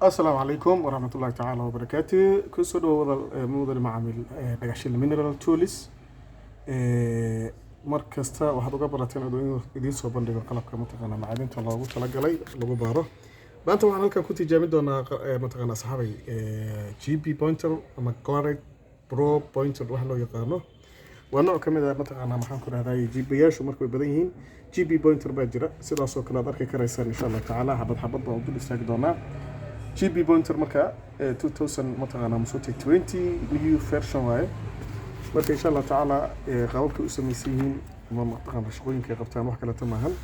السلام عليكم ورحمة الله تعالى وبركاته. كسر وضع موديل معامل دقش المينرال تولز مركزتا waxaad uga barateen inuu idiin soo bandhigo qalabka mataqaana macdinta loogu talagalay lagu baaro maanta waxaan halkan ku tijaabin doonaa mataqaana saxabay GB pointer ama Claret Pro pointer wax loo yaqaano waa nooc kamid ah mataqaana maxaan ku raadayay GB yaashu markay badan yihiin GB pointer baa jira sidaas oo kale aad arki karaysaan insha Allah taala xabad baan u dul istaagi doonaa GB pointer marka 2000 mataqaana musuti 20 new version waaye marka insha Allah taala qaababka u sameeyeen ma mataqaana shaqooyinka qabtaan wax kale tamaahan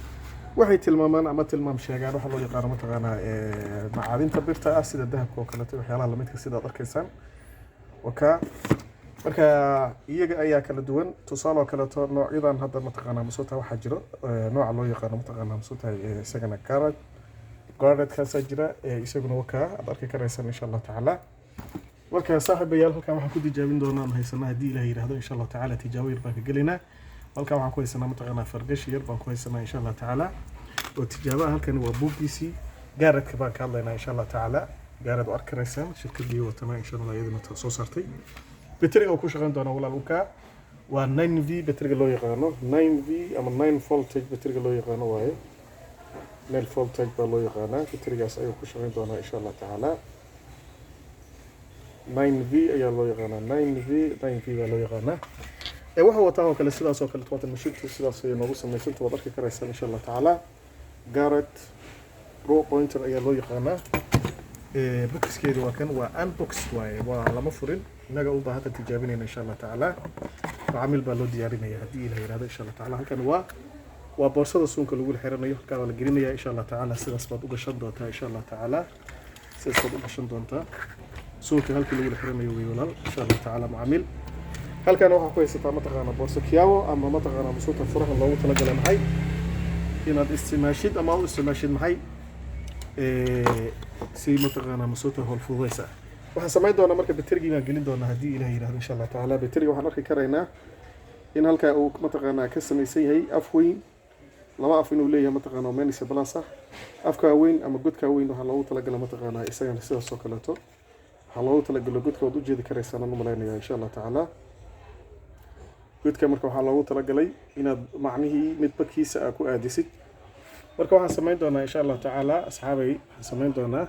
waxay tilmaamaan ama tilmaam sheegaan waxa loo yaqaan mataqaana macdinta birta ah sida dahabka oo kale waxyaalaha lamidka sida aad arkaysaan waka marka iyaga ayaa kala duwan tusaale kale noocyadan hadda mataqaana musuta waxa jiro nooca loo yaqaan mataqaana musuta isagana Guarded kaasa jira isaguna waka aad arki karaysaan insha Allah taala marka saaxiibayaal halkan waxaan ku tijaabin doonaa haysanaha hadii Ilaahay yiraahdo insha Allah taala tijaabo yar baan ka gelinaa halkan waxaan ku haysanaa mataqaana fargash yar baan ku haysanaa insha Allah taala oo tijaabaha halkan waa buuggiisii gaaradka baan ka hadlaynaa insha Allah taala gaarad arki karaysaan shirkadii watana insha Allah iyaduna soo saartay bateriga oo ku shaqeyn doona walaalka waa 9V bateriga loo yaqaano 9V ama 9 voltage bateriga loo yaqaano waaye 9 voltage baa loo yaqaanaa baterigaas ayuu ku shaqeyn doonaa insha Allah taala 9V ayaa loo yaqaanaa 9V baa loo yaqaanaa waxa wataa oo kale sidaas oo kale toban mashiintu sidaas ay noogu sameeysan wada arki karaysaan insha Allah taala Garrett Pro pointer ayaa loo yaqaanaa boxkeedu waa kan waa unboxed waaye waa lama furin inaga u baahan tijaabinayna insha Allah taala macaamil baa loo diyaarinayaa hadii Ilaahay yiraahdo insha Allah taala halkan waa boorsada suunka lagu xiranayo halka la gelinayaa insha Allah taala sidaas baad u gashan doontaa insha Allah taala sidaas baad u gashan doontaa suunka halka lagu xiranayo way walaal insha Allah taala macaamil halkan waxa ku haysataa mataqaana boorso kiyaabo ama mataqaana musuuta furaha loogu talagalay maxay inaad isticmaashid ama u isticmaashid maxay si mataqaana musuuta hol fududeysa waxaan sameyn doonaa marka bateriga gelin doonaa hadii Ilaahay yiraahdo insha Allah taala bateriga waxaan arki karaynaa in halka uu mataqaana ka sameeyay yahay afweyn laba af inuu leeyahay mataqaana meelisa balasa afka weyn ama godka weyn waxa loogu talagalay mataqaana isagana sidaas oo kale waxa loogu talagalay godka oo u jeedi karaysaan aan u maleynayaa insha Allah taala godka marka waxa loogu talagalay inaad macnihii mid bakiisa ku aadisid marka waxaan sameyn doonaa insha Allah taala asxaabay waxaan sameyn doonaa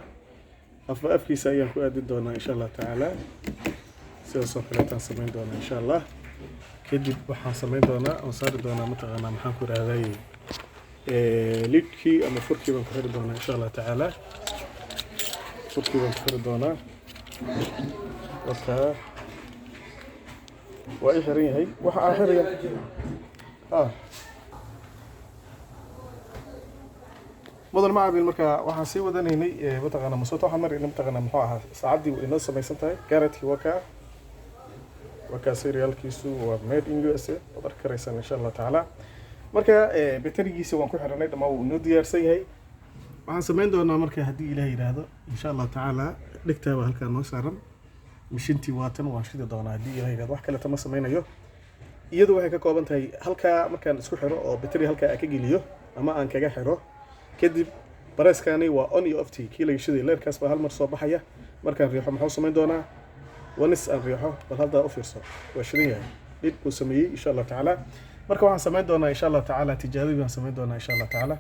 afkiisa ayaan ku aadin doonaa insha Allah taala sidaas oo kale taan sameyn doonaa insha Allah kadib waxaan sameyn doonaa oo saari doonaa mataqaana maxaan ku raadayay lidkii ama furkii baan ku xiri doonaa insha Allah taala furkii baan ku xiri doonaa waka waa ay xiran yahay waxa aan xiraya mudan macaabil marka waxaan sii wadanaynay mataqaana musuuta waxaan maray mataqaana muxuu ahaa saacadii inoo samaysan tahay gaaradkii waka serialkiisu waa made in USA waad arki karaysaan insha Allah taala marka baterigiisa waan ku xiranay dhamaa uu inoo diyaarsan yahay waxaan sameyn doonaa marka hadii Ilaahay yiraahdo insha Allah taala dhigtaaba halkaan noo saaran mishintii waatan waan shidi doonaa hadii Ilaahay yiraahdo wax kale tama sameynayo iyadu waxay ka kooban tahay halka markaan isku xiro oo bateri halka ka geliyo ama aan kaga xiro kadib bareeskani waa on iyo off kii la shiday leerkaas baa hal mar soo baxaya markaan riixo maxuu sameyn doonaa wanis aan riixo bal hadda u fiirso waa shidan yahay dib uu sameeyay insha Allah taala marka waxaan sameyn doonaa insha Allah taala tijaabo baan sameyn doonaa insha Allah taala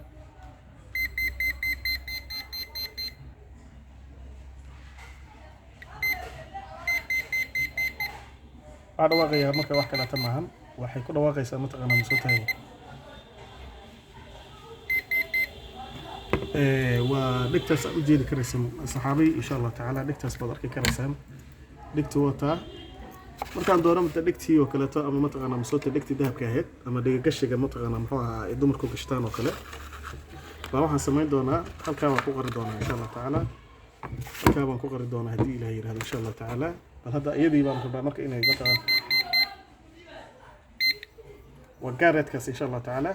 dhawaaqaya marka wax kale tamaahan waxay ku dhawaaqaysaa mataqaana musuutahay waa dhigtaas u jeedi karaysaan saxaabay insha Allah taala dhigtaas baad arki karaysaan dhigtu wata markaan dooran mid dhigtii oo kale to ama mataqaana musuuta dhigtii dahabka ahayd ama dhiga gashiga mataqaana muxuu ahaa dumarku gashtaan oo kale waxaan sameyn doonaa halka waan ku qori doonaa insha Allah taala halka waan ku qori doonaa hadii Ilaahay yiraahdo insha Allah taala bal hadda iyadii baan rabaa marka inay mataqaana وقارتكاس إن شاء الله تعالى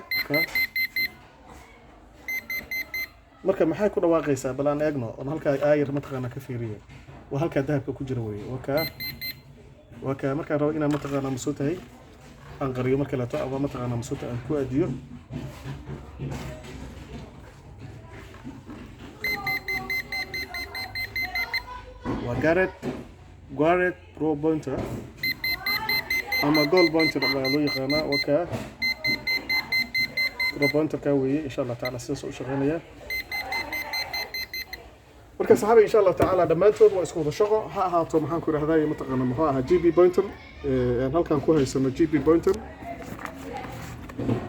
marka maxay ku dhawaaqaysaa balaan eegno oo halka aayir mataqaana ka fiiriyo waa halka dahabka ku jira weey waka marka rabo inaan mataqaana musuutahay aan qariyo marka la taabo mataqaana musuuta aan ku adiyo وجاريت برو بوينتر أما جول بوينتر لو يقانا وكا برو بوينتر كوي إن شاء الله تعالى سنسو شغالية marka saxaabay insha Allah taala dhamaantood waa isku wada shaqo ha ahaato maxaan ku raahday mataqaana muxuu ahaa GB pointer aan halkan ku haysano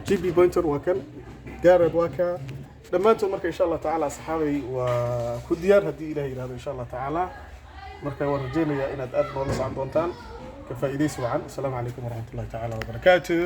GB pointer waa kan gaarad waa ka dhamaantood marka insha Allah taala saxaabay waa ku diyaar hadii Ilaahay yiraahdo insha Allah taala marka waan rajaynayaa inaad aad noola socon doontaan ka faa'iideysi wacan assalamu alaykum wa rahmatullahi taala wa barakaatuh